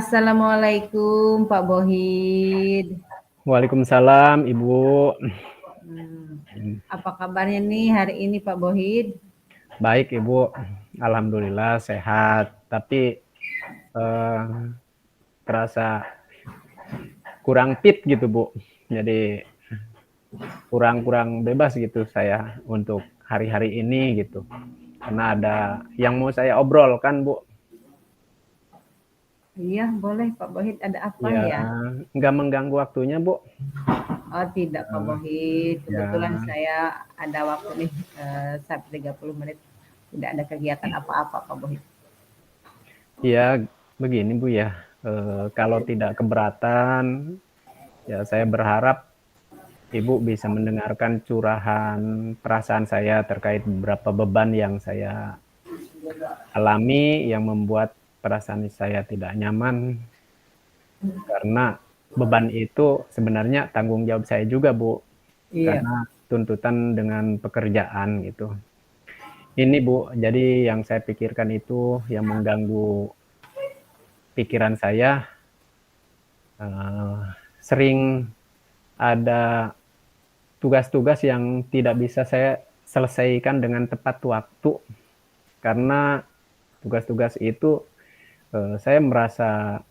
Assalamualaikum Pak Bohid. Waalaikumsalam Ibu. Apa kabarnya nih hari ini Pak Bohid? Baik Ibu, alhamdulillah sehat. Tapi terasa kurang fit gitu Bu. Jadi kurang bebas gitu saya untuk hari-hari ini gitu. Karena ada yang mau saya obrolkan Bu. Iya boleh Pak Bohid, ada apa Ya, ya? nggak mengganggu waktunya Bu. Oh tidak Pak Bohid, kebetulan Ya, saya ada waktu nih sampai 30 menit. Tidak ada kegiatan apa-apa Pak Bohid. ya begini Bu ya. Kalau tidak keberatan, ya saya berharap Ibu bisa mendengarkan curahan perasaan saya terkait beberapa beban yang saya alami yang membuat perasaan saya tidak nyaman, karena beban itu sebenarnya tanggung jawab saya juga Bu, Iya. karena tuntutan dengan pekerjaan gitu. Ini Bu, jadi yang saya pikirkan itu yang mengganggu pikiran saya, sering ada tugas-tugas yang tidak bisa saya selesaikan dengan tepat waktu. Karena tugas-tugas itu saya merasa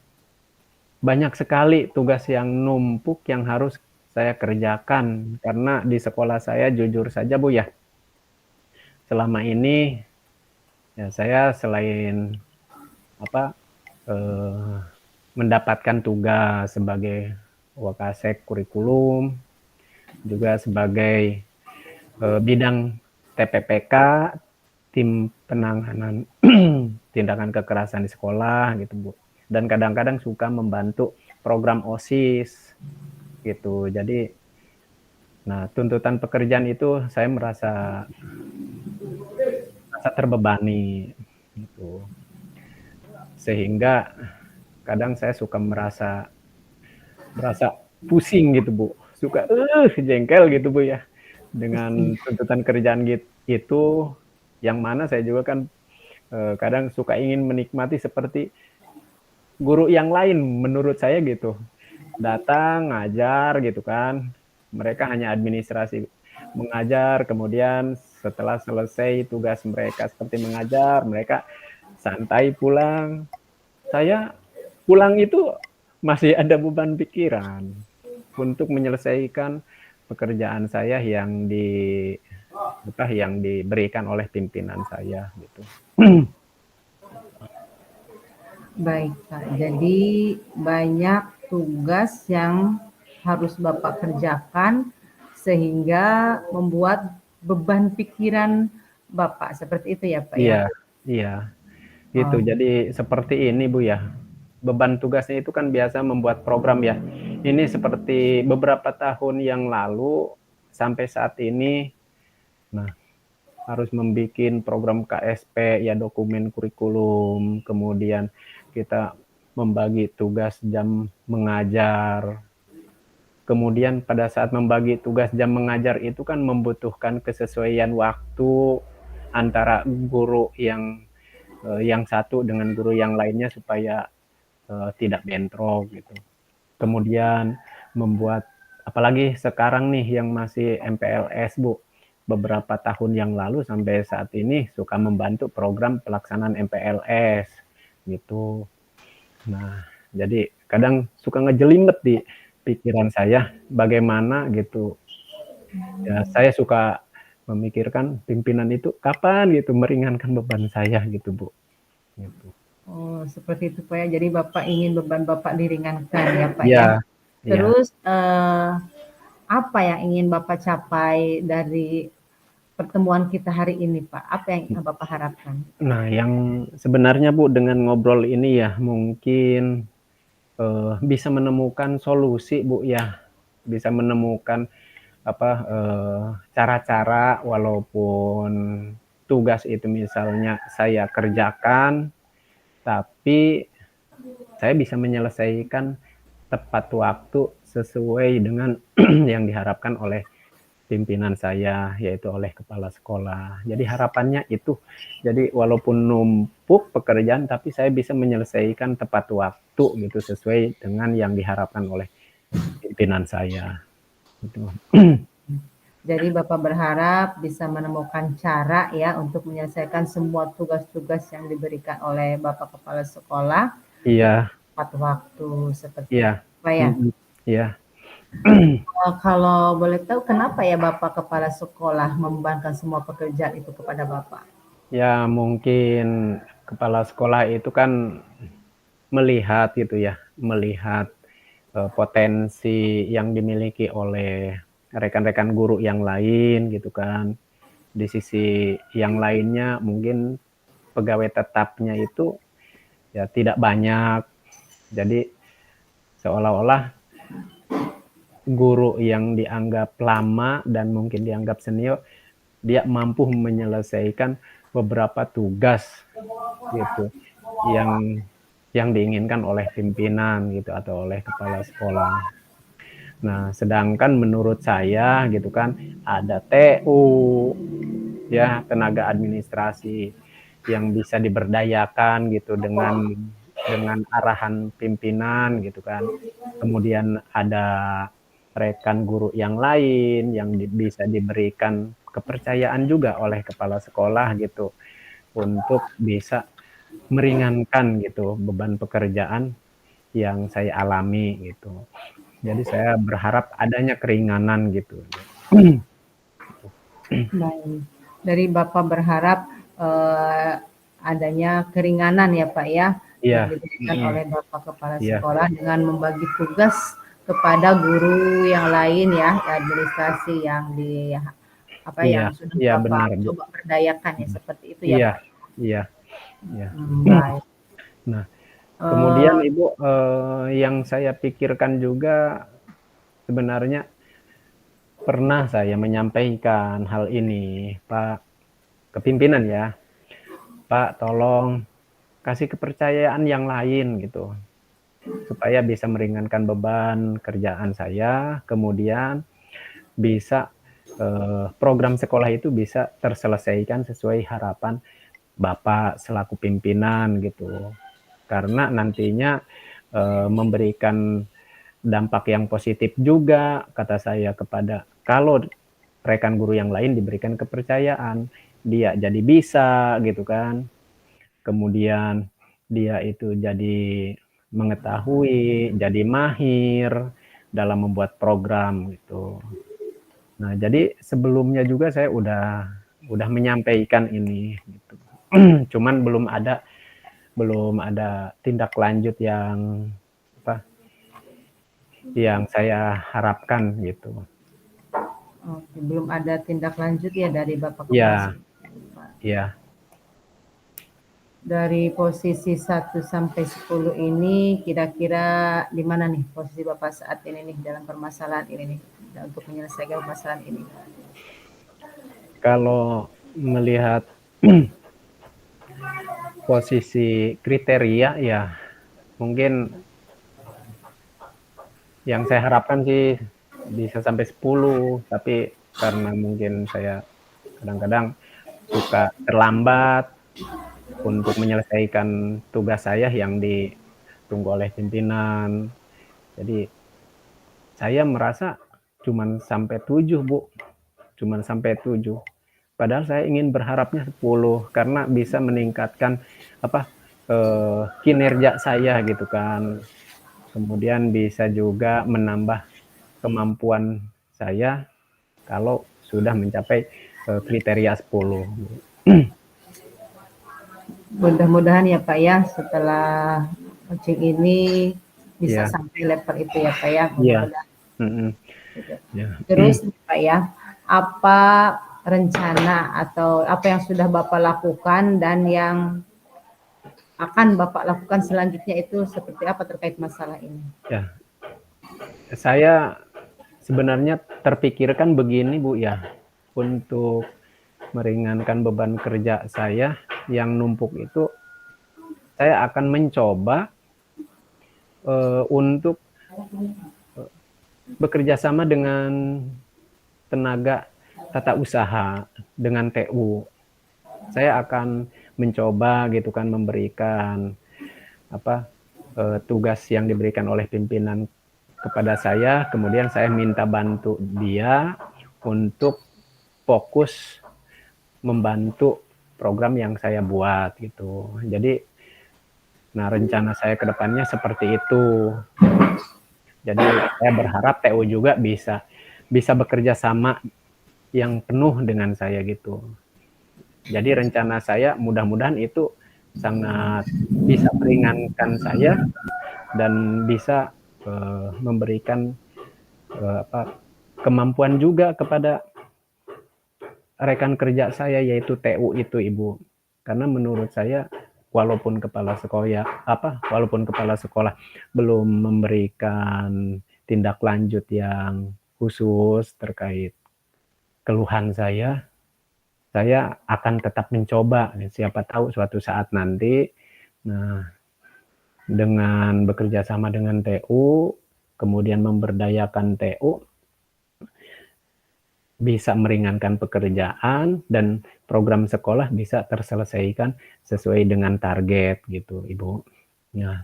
banyak sekali tugas yang numpuk yang harus saya kerjakan. Karena di sekolah saya jujur saja Bu ya, selama ini ya saya selain eh, mendapatkan tugas sebagai wakasek kurikulum, juga sebagai bidang TPPK, tim penanganan tindakan kekerasan di sekolah gitu Bu. Dan kadang-kadang suka membantu program OSIS gitu. Jadi tuntutan pekerjaan itu saya merasa terbebani gitu. Sehingga kadang saya suka merasa pusing gitu Bu. Suka jengkel gitu Bu ya. Dengan tuntutan kerjaan gitu, yang mana saya juga kan kadang suka ingin menikmati seperti guru yang lain menurut saya gitu. Datang, ngajar gitu kan. Mereka hanya administrasi mengajar, kemudian setelah selesai tugas mereka seperti mengajar, mereka santai pulang. Saya pulang itu masih ada beban pikiran untuk menyelesaikan pekerjaan saya yang diberikan oleh pimpinan saya gitu. Baik Pak, jadi banyak tugas yang harus Bapak kerjakan sehingga membuat beban pikiran Bapak, seperti itu ya Pak ya? Iya, iya, gitu. Oh, Jadi seperti ini Bu ya, beban tugasnya itu kan biasa membuat program ya. Ini seperti beberapa tahun yang lalu sampai saat ini, nah harus membuat program KSP ya, dokumen kurikulum, kemudian kita membagi tugas jam mengajar. Kemudian pada saat membagi tugas jam mengajar itu kan membutuhkan kesesuaian waktu antara guru yang satu dengan guru yang lainnya supaya tidak bentrok gitu. Kemudian membuat, apalagi sekarang nih yang masih MPLS Bu, beberapa tahun yang lalu sampai saat ini suka membantu program pelaksanaan MPLS gitu. Nah, jadi kadang suka ngejelimet di pikiran saya bagaimana gitu. Ya, saya suka memikirkan pimpinan itu kapan gitu meringankan beban saya gitu Bu. Gitu. oh seperti itu Pak ya. Jadi Bapak ingin beban Bapak diringankan ya Pak ya. Iya, iya. Terus apa yang ingin Bapak capai dari pertemuan kita hari ini Pak? Apa yang Bapak harapkan? Nah, yang sebenarnya Bu dengan ngobrol ini ya mungkin bisa menemukan solusi Bu ya, bisa menemukan cara-cara walaupun tugas itu misalnya saya kerjakan, tapi saya bisa menyelesaikan tepat waktu sesuai dengan yang diharapkan oleh pimpinan saya, yaitu oleh kepala sekolah. Jadi harapannya itu, jadi walaupun numpuk pekerjaan, tapi saya bisa menyelesaikan tepat waktu gitu, sesuai dengan yang diharapkan oleh pimpinan saya. Gitu. Jadi Bapak berharap bisa menemukan cara ya untuk menyelesaikan semua tugas-tugas yang diberikan oleh Bapak Kepala Sekolah Iya, tepat waktu seperti iya, itu, Pak ya. iya. Kalau boleh tahu kenapa ya Bapak Kepala Sekolah membebankan semua pekerjaan itu kepada Bapak? Ya mungkin kepala sekolah itu kan melihat gitu ya, melihat potensi yang dimiliki oleh rekan-rekan guru yang lain gitu kan. Di sisi yang lainnya mungkin pegawai tetapnya itu ya tidak banyak. Jadi seolah-olah guru yang dianggap lama dan mungkin dianggap senior, dia mampu menyelesaikan beberapa tugas gitu yang diinginkan oleh pimpinan gitu atau oleh kepala sekolah. Nah, sedangkan menurut saya gitu kan ada TU ya, tenaga administrasi yang bisa diberdayakan gitu dengan arahan pimpinan gitu kan. Kemudian ada rekan guru yang lain yang bisa diberikan kepercayaan juga oleh kepala sekolah gitu untuk bisa meringankan gitu beban pekerjaan yang saya alami gitu. Jadi saya berharap adanya keringanan gitu. Baik. Dari Bapak berharap adanya keringanan ya Pak ya yang Iya, diberikan oleh Bapak Kepala iya, Sekolah dengan membagi tugas kepada guru yang lain ya, administrasi yang iya, yang sudah iya Bapak benar Bu. coba berdayakan ya seperti itu ya Iya, Pak. iya, iya. Baik. Nah, kemudian Eh, Ibu yang saya pikirkan juga sebenarnya pernah saya menyampaikan hal ini, Pak, ke pimpinan ya. Pak, tolong kasih kepercayaan yang lain gitu, supaya bisa meringankan beban kerjaan saya, kemudian bisa program sekolah itu bisa terselesaikan sesuai harapan Bapak selaku pimpinan gitu. Karena nantinya memberikan dampak yang positif juga kata saya kepada kalau rekan guru yang lain diberikan kepercayaan, dia jadi bisa gitu kan. Kemudian dia itu jadi mengetahui, jadi mahir dalam membuat program gitu. Nah, jadi sebelumnya juga saya udah menyampaikan ini gitu. Cuman belum ada tindak lanjut yang apa yang saya harapkan gitu. oke, belum ada tindak lanjut ya dari Bapak Kepala Ya, Sekolah. ya. Dari posisi 1 sampai 10 ini kira-kira di mana nih posisi Bapak saat ini nih dalam permasalahan ini nih untuk menyelesaikan permasalahan ini? Kalau melihat posisi kriteria ya mungkin yang saya harapkan sih bisa sampai 10, tapi karena mungkin saya kadang-kadang suka terlambat untuk menyelesaikan tugas saya yang ditunggu oleh pimpinan. Jadi saya merasa cuman sampai 7, Bu. Cuman sampai 7. Padahal saya ingin berharapnya 10 karena bisa meningkatkan apa kinerja saya gitu kan. Kemudian bisa juga menambah kemampuan saya kalau sudah mencapai kriteria 10. Mudah-mudahan ya Pak ya setelah coaching ini bisa Ya, sampai level itu ya Pak ya, iya. mudah-mudahan. Mm-mm. Gitu. Ya. Terus Pak ya, apa rencana atau apa yang sudah Bapak lakukan dan yang akan Bapak lakukan selanjutnya itu seperti apa terkait masalah ini? Ya, saya sebenarnya terpikirkan begini Bu ya, untuk meringankan beban kerja saya yang numpuk itu, saya akan mencoba untuk bekerja sama dengan tenaga tata usaha dengan TU. Saya akan mencoba gitu kan memberikan tugas yang diberikan oleh pimpinan kepada saya, kemudian saya minta bantu dia untuk fokus membantu program yang saya buat gitu. Jadi, nah rencana saya ke depannya seperti itu. Jadi saya berharap TU juga bisa bekerja sama yang penuh dengan saya gitu. Jadi rencana saya mudah-mudahan itu sangat bisa meringankan saya dan bisa memberikan kemampuan juga kepada rekan kerja saya yaitu TU itu Ibu. Karena menurut saya walaupun kepala sekolah belum memberikan tindak lanjut yang khusus terkait keluhan saya akan tetap mencoba. Siapa tahu suatu saat nanti, nah dengan bekerja sama dengan TU, kemudian memberdayakan TU, bisa meringankan pekerjaan dan program sekolah bisa terselesaikan sesuai dengan target gitu, Ibu. Nah,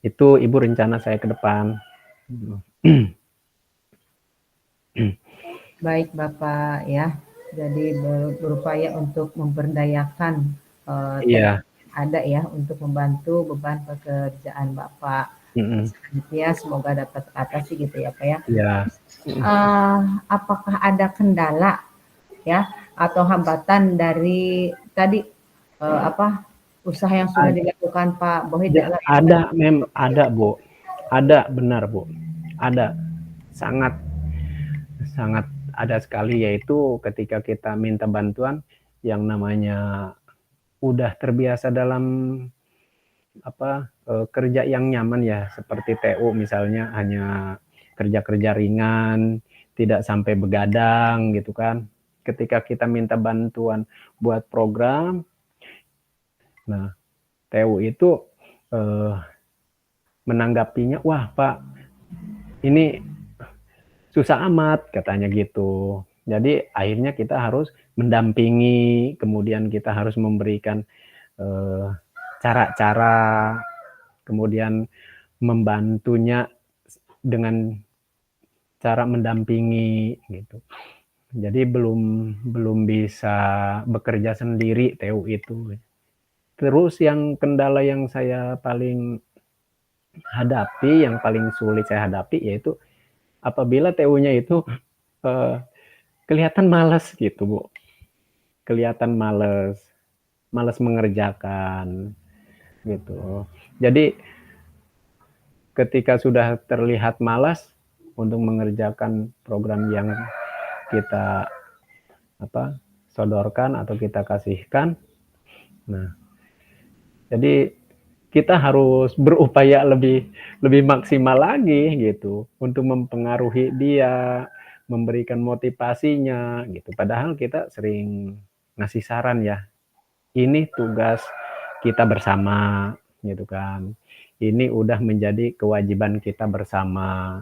itu Ibu rencana saya ke depan. Baik Bapak ya. Jadi berupaya untuk memberdayakan Iya. ada ya untuk membantu beban pekerjaan Bapak. Selanjutnya semoga dapat atasi gitu ya Pak ya. Iya. Apakah ada kendala ya atau hambatan dari tadi usaha yang sudah dilakukan Pak Bohid? Ada Bu. Ada, benar Bu. Ada. Sangat ada sekali, yaitu ketika kita minta bantuan yang namanya udah terbiasa dalam kerja yang nyaman ya, seperti TU misalnya hanya kerja-kerja ringan, tidak sampai begadang gitu kan. Ketika kita minta bantuan buat program, nah TU itu menanggapinya, wah Pak, ini susah amat katanya gitu. Jadi akhirnya kita harus mendampingi, kemudian kita harus memberikan cara-cara, kemudian membantunya dengan cara mendampingi gitu. Jadi belum bisa bekerja sendiri TU itu. Terus yang kendala yang saya paling hadapi, yang paling sulit saya hadapi yaitu apabila TU-nya itu kelihatan malas gitu, Bu. Kelihatan malas mengerjakan gitu. Jadi ketika sudah terlihat malas untuk mengerjakan program yang kita sodorkan atau kita kasihkan, nah jadi kita harus berupaya lebih maksimal lagi gitu untuk mempengaruhi dia, memberikan motivasinya gitu. Padahal kita sering ngasih saran ya, ini tugas kita bersama gitu kan. Ini udah menjadi kewajiban kita bersama.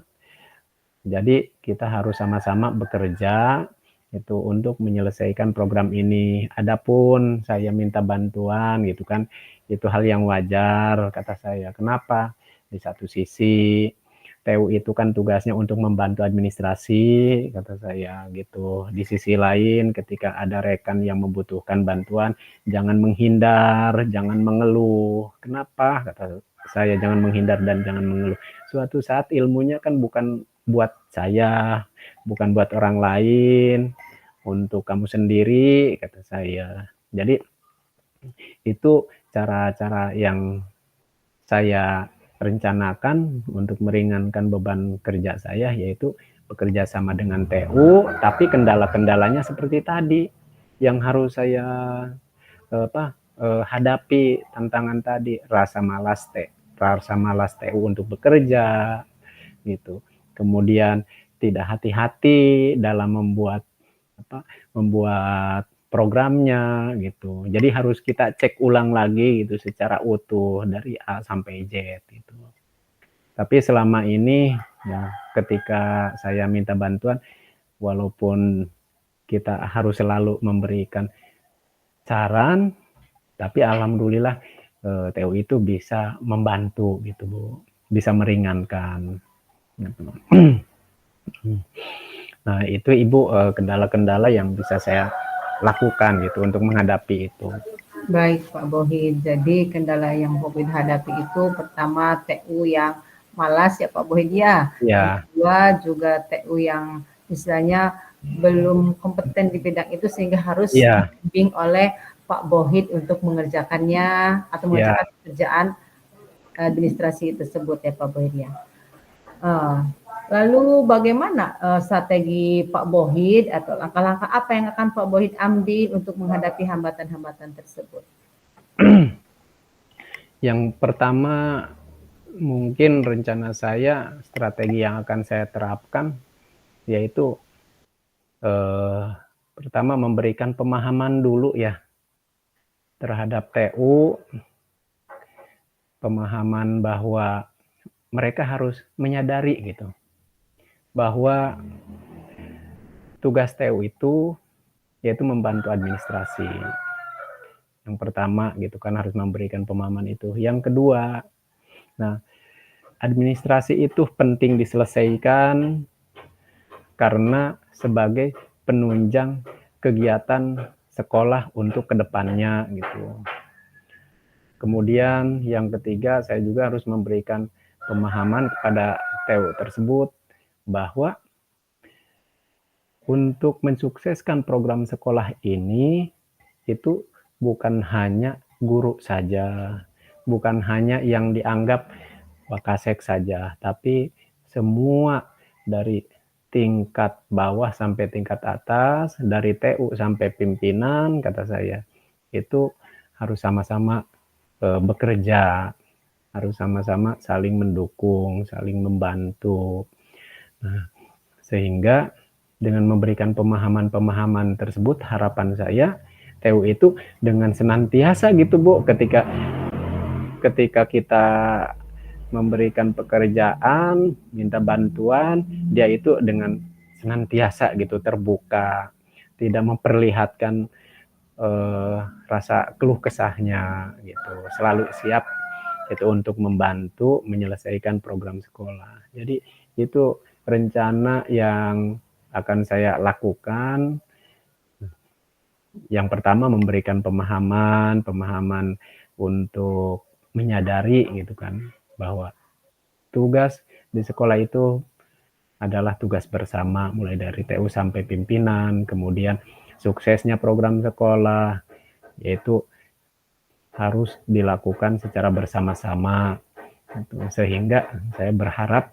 Jadi kita harus sama-sama bekerja itu untuk menyelesaikan program ini. Adapun saya minta bantuan gitu kan, itu hal yang wajar kata saya. Kenapa? Di satu sisi TU itu kan tugasnya untuk membantu administrasi kata saya gitu. Di sisi lain ketika ada rekan yang membutuhkan bantuan, jangan menghindar, jangan mengeluh. Kenapa? Kata saya, jangan menghindar dan jangan mengeluh. Suatu saat ilmunya kan bukan buat saya, bukan buat orang lain, untuk kamu sendiri kata saya. Jadi itu cara-cara yang saya rencanakan untuk meringankan beban kerja saya, yaitu bekerja sama dengan TU, tapi kendala-kendalanya seperti tadi yang harus saya hadapi, tantangan tadi, rasa malas TU untuk bekerja gitu. Kemudian tidak hati-hati dalam membuat programnya gitu. Jadi harus kita cek ulang lagi gitu secara utuh dari A sampai Z gitu. Tapi selama ini ya ketika saya minta bantuan, walaupun kita harus selalu memberikan saran, tapi alhamdulillah TU itu bisa membantu gitu Bu, bisa meringankan. Gitu. Nah itu Ibu kendala-kendala yang bisa saya lakukan gitu untuk menghadapi itu. Baik Pak Bohid, jadi kendala yang Bohid hadapi itu pertama TU yang malas ya Pak Bohid ya. Ya. Kedua juga TU yang istilahnya belum kompeten di bidang itu sehingga harus Iya. dibimbing oleh Pak Bohid untuk mengerjakannya atau Ya. mengerjakan pekerjaan administrasi tersebut ya Pak Bohid ya. Lalu bagaimana strategi Pak Bohid atau langkah-langkah apa yang akan Pak Bohid ambil untuk menghadapi hambatan-hambatan tersebut? Yang pertama mungkin rencana saya, strategi yang akan saya terapkan yaitu pertama memberikan pemahaman dulu ya terhadap TU, pemahaman bahwa mereka harus menyadari gitu bahwa tugas TU itu yaitu membantu administrasi. Yang pertama gitu kan harus memberikan pemahaman itu. Yang kedua, nah administrasi itu penting diselesaikan karena sebagai penunjang kegiatan sekolah untuk kedepannya gitu. Kemudian yang ketiga, saya juga harus memberikan pemahaman kepada TU tersebut bahwa untuk mensukseskan program sekolah ini itu bukan hanya guru saja, bukan hanya yang dianggap Wakasek saja, tapi semua dari tingkat bawah sampai tingkat atas, dari TU sampai pimpinan, kata saya, itu harus sama-sama bekerja, harus sama-sama saling mendukung, saling membantu. Nah, sehingga dengan memberikan pemahaman-pemahaman tersebut, harapan saya TU itu dengan senantiasa gitu Bu, ketika kita memberikan pekerjaan, minta bantuan, dia itu dengan senantiasa gitu terbuka, tidak memperlihatkan rasa keluh kesahnya gitu, selalu siap itu untuk membantu menyelesaikan program sekolah. Jadi itu rencana yang akan saya lakukan. Yang pertama memberikan pemahaman untuk menyadari gitu kan bahwa tugas di sekolah itu adalah tugas bersama mulai dari TU sampai pimpinan, kemudian suksesnya program sekolah yaitu harus dilakukan secara bersama-sama. Sehingga saya berharap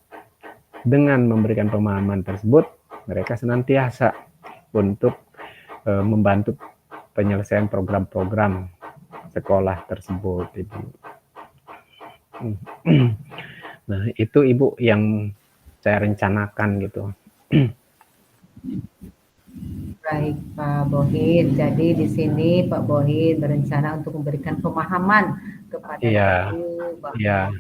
dengan memberikan pemahaman tersebut mereka senantiasa untuk membantu penyelesaian program-program sekolah tersebut, Ibu. Nah, itu Ibu yang saya rencanakan gitu. Baik Pak Bohid, jadi di sini Pak Bohid berencana untuk memberikan pemahaman kepada TU bahwa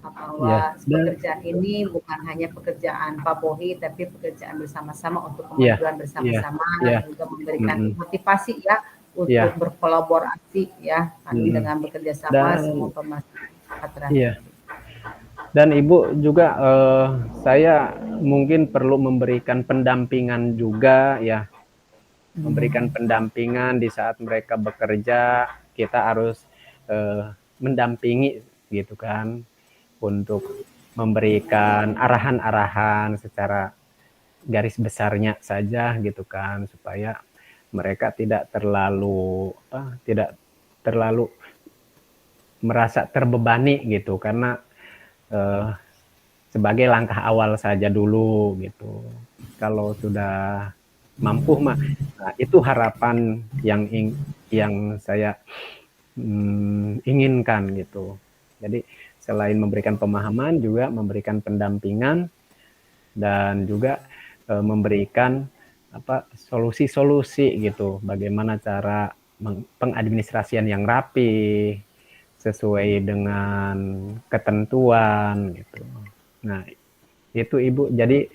bahwa pekerjaan ini bukan hanya pekerjaan Pak Bohid, tapi pekerjaan bersama-sama untuk kemajuan bersama-sama dan juga memberikan motivasi ya untuk berkolaborasi ya dengan bekerja sama semua pemasaran. Dan Ibu juga saya mungkin perlu memberikan pendampingan juga ya, memberikan pendampingan di saat mereka bekerja, kita harus mendampingi gitu kan, untuk memberikan arahan-arahan secara garis besarnya saja gitu kan, supaya mereka tidak terlalu merasa terbebani gitu, karena sebagai langkah awal saja dulu gitu. Kalau sudah mampu mah, nah, itu harapan yang saya inginkan gitu. Jadi selain memberikan pemahaman juga memberikan pendampingan dan juga memberikan solusi-solusi gitu, bagaimana cara pengadministrasian yang rapi sesuai dengan ketentuan gitu. Nah, itu Ibu. Jadi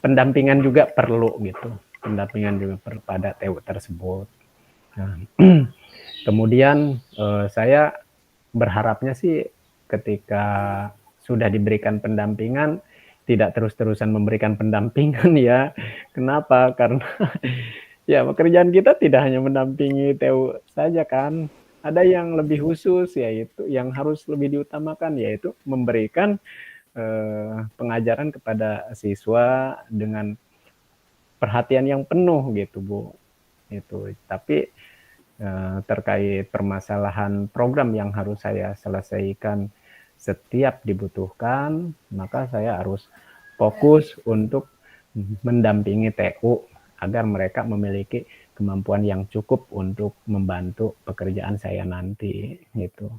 pendampingan juga perlu gitu, pendampingan juga pada TU tersebut. Nah, kemudian saya berharapnya sih ketika sudah diberikan pendampingan tidak terus-terusan memberikan pendampingan ya. Kenapa? Karena ya pekerjaan kita tidak hanya mendampingi TU saja kan. Ada yang lebih khusus yaitu yang harus lebih diutamakan yaitu memberikan pengajaran kepada siswa dengan perhatian yang penuh gitu Bu. Itu. Tapi terkait permasalahan program yang harus saya selesaikan setiap dibutuhkan, maka saya harus fokus untuk mendampingi TU agar mereka memiliki kemampuan yang cukup untuk membantu pekerjaan saya nanti gitu.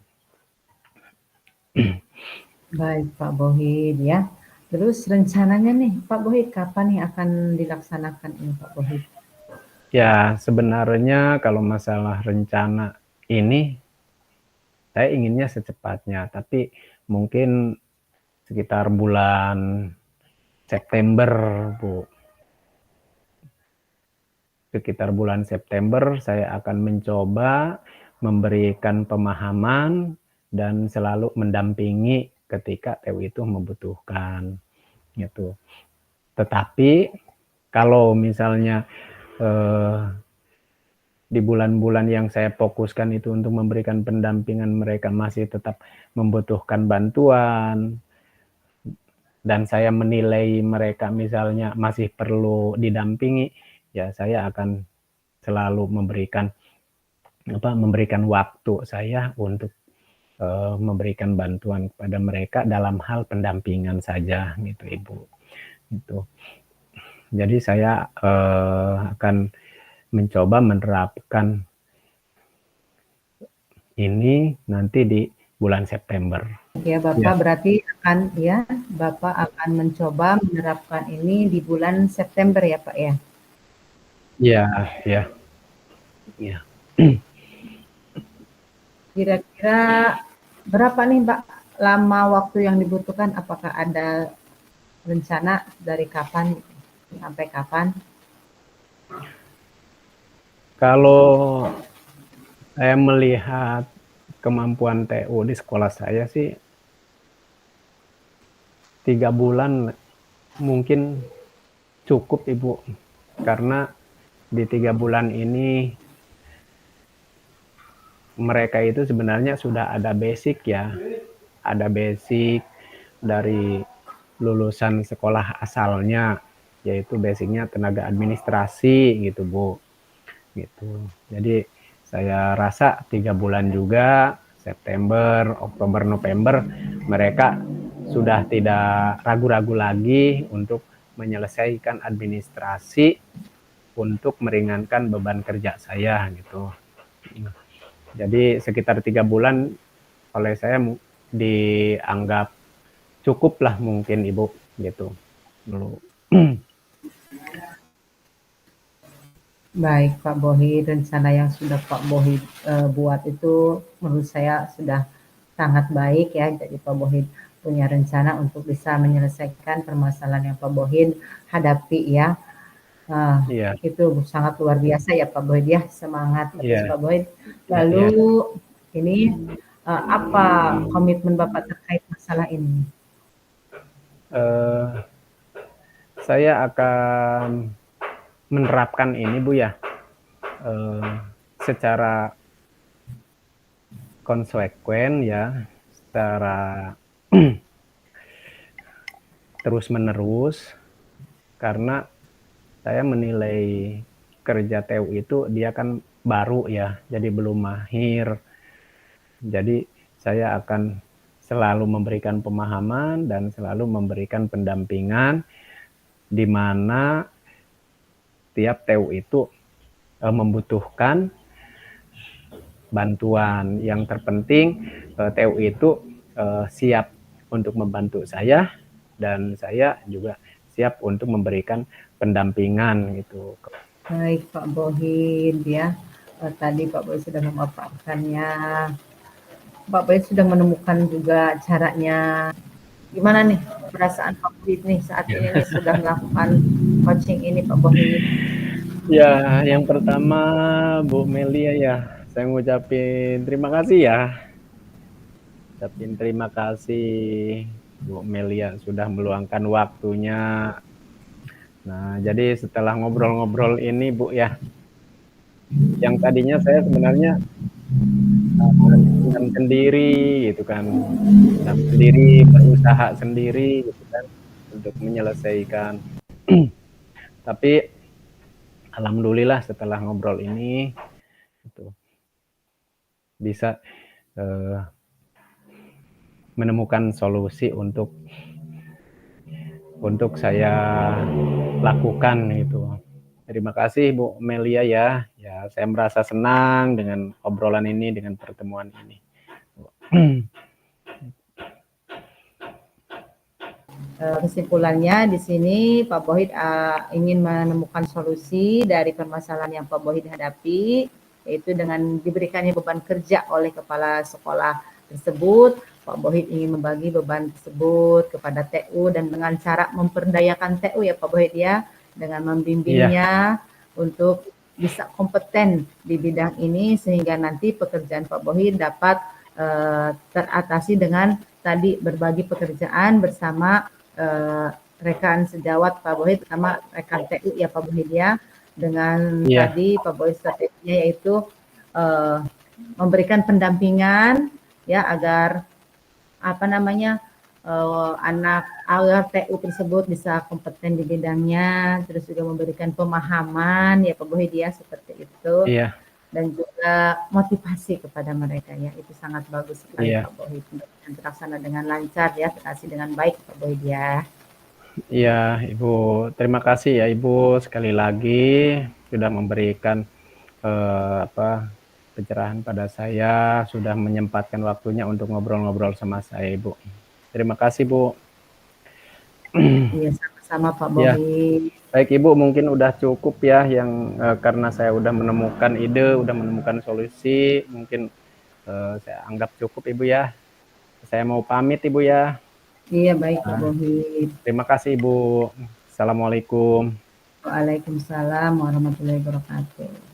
Baik Pak Bohid ya. Terus rencananya nih Pak Bohid kapan nih akan dilaksanakan ini Pak Bohid? Ya sebenarnya kalau masalah rencana ini saya inginnya secepatnya, tapi mungkin sekitar bulan September Bu. Sekitar bulan September saya akan mencoba memberikan pemahaman dan selalu mendampingi ketika TU itu membutuhkan gitu. Tetapi kalau misalnya di bulan-bulan yang saya fokuskan itu untuk memberikan pendampingan mereka masih tetap membutuhkan bantuan dan saya menilai mereka misalnya masih perlu didampingi, ya saya akan selalu memberikan waktu saya untuk memberikan bantuan kepada mereka dalam hal pendampingan saja gitu Ibu. Gitu. Jadi saya akan mencoba menerapkan ini nanti di bulan September. Ya Bapak berarti Bapak akan mencoba menerapkan ini di bulan September ya Pak ya? Iya, ya. Ya. Kira-kira berapa nih Mbak lama waktu yang dibutuhkan? Apakah ada rencana dari kapan sampai kapan? Kalau saya melihat kemampuan TU di sekolah saya sih 3 bulan mungkin cukup Ibu, karena di 3 bulan ini mereka itu sebenarnya sudah ada basic ya, ada basic dari lulusan sekolah asalnya, yaitu basicnya tenaga administrasi gitu Bu, gitu. Jadi saya rasa 3 bulan juga, September, Oktober, November, mereka sudah tidak ragu-ragu lagi untuk menyelesaikan administrasi untuk meringankan beban kerja saya gitu. Jadi sekitar 3 bulan oleh saya dianggap cukup lah mungkin Ibu gitu dulu. Baik Pak Bohid, rencana yang sudah Pak Bohid buat itu menurut saya sudah sangat baik ya. Jadi Pak Bohid punya rencana untuk bisa menyelesaikan permasalahan yang Pak Bohid hadapi ya. Iya. Itu sangat luar biasa ya Pak Bohid ya, semangat terus Pak Bohid. Lalu ini apa komitmen Bapak terkait masalah ini? Saya akan menerapkan ini Bu ya, secara konsekuen ya, secara terus menerus, karena saya menilai kerja TU itu dia kan baru ya, jadi belum mahir. Jadi saya akan selalu memberikan pemahaman dan selalu memberikan pendampingan di mana tiap TU itu membutuhkan bantuan. Yang terpenting TU itu siap untuk membantu saya dan saya juga siap untuk memberikan pendampingan gitu. Baik Pak Bohid ya, tadi Pak Bohid sudah memaparkannya. Pak Bohid sudah menemukan juga caranya Gimana nih perasaan Pak Bohid nih saat ini nih sudah melakukan coaching ini Pak Bohid? Ya, yang pertama Bu Melia ya, saya ngucapin terima kasih ya. Ucapin terima kasih Bu Melia sudah meluangkan waktunya. Nah, jadi setelah ngobrol-ngobrol ini Bu ya, yang tadinya saya sebenarnya pendam sendiri gitu kan, pendam sendiri, berusaha sendiri gitu kan untuk menyelesaikan. Tapi alhamdulillah setelah ngobrol ini gitu, bisa menemukan solusi untuk saya lakukan gitu. Terima kasih Bu Melia ya. Ya, saya merasa senang dengan obrolan ini, dengan pertemuan ini. Kesimpulannya di sini Pak Bohid ingin menemukan solusi dari permasalahan yang Pak Bohid hadapi, yaitu dengan diberikannya beban kerja oleh kepala sekolah tersebut. Pak Bohid ingin membagi beban tersebut kepada TU dan dengan cara memperdayakan TU ya Pak Bohid ya, dengan membimbingnya untuk bisa kompeten di bidang ini sehingga nanti pekerjaan Pak Bohid dapat teratasi dengan tadi berbagi pekerjaan bersama rekan sejawat Pak Bohid sama rekan TU ya Pak Bohid ya, dengan tadi Pak Bohid strateginya yaitu memberikan pendampingan ya agar anak agar TU tersebut bisa kompeten di bidangnya, terus juga memberikan pemahaman ya Pak Bohid ya seperti itu. Dan juga motivasi kepada mereka ya, itu sangat bagus sekali Pak Bohid, dan terlaksana dengan lancar ya, terkasih dengan baik Pak Bohid ya. Iya Ibu, terima kasih ya Ibu sekali lagi sudah memberikan pencerahan pada saya, sudah menyempatkan waktunya untuk ngobrol-ngobrol sama saya Ibu. Terima kasih Bu. Iya sama-sama Pak Bohid. Baik Ibu, mungkin udah cukup ya yang karena saya udah menemukan ide, udah menemukan solusi, mungkin saya anggap cukup Ibu ya. Saya mau pamit Ibu ya. Iya baik Pak Bohid. Terima kasih Ibu. Assalamualaikum. Waalaikumsalam warahmatullahi wabarakatuh.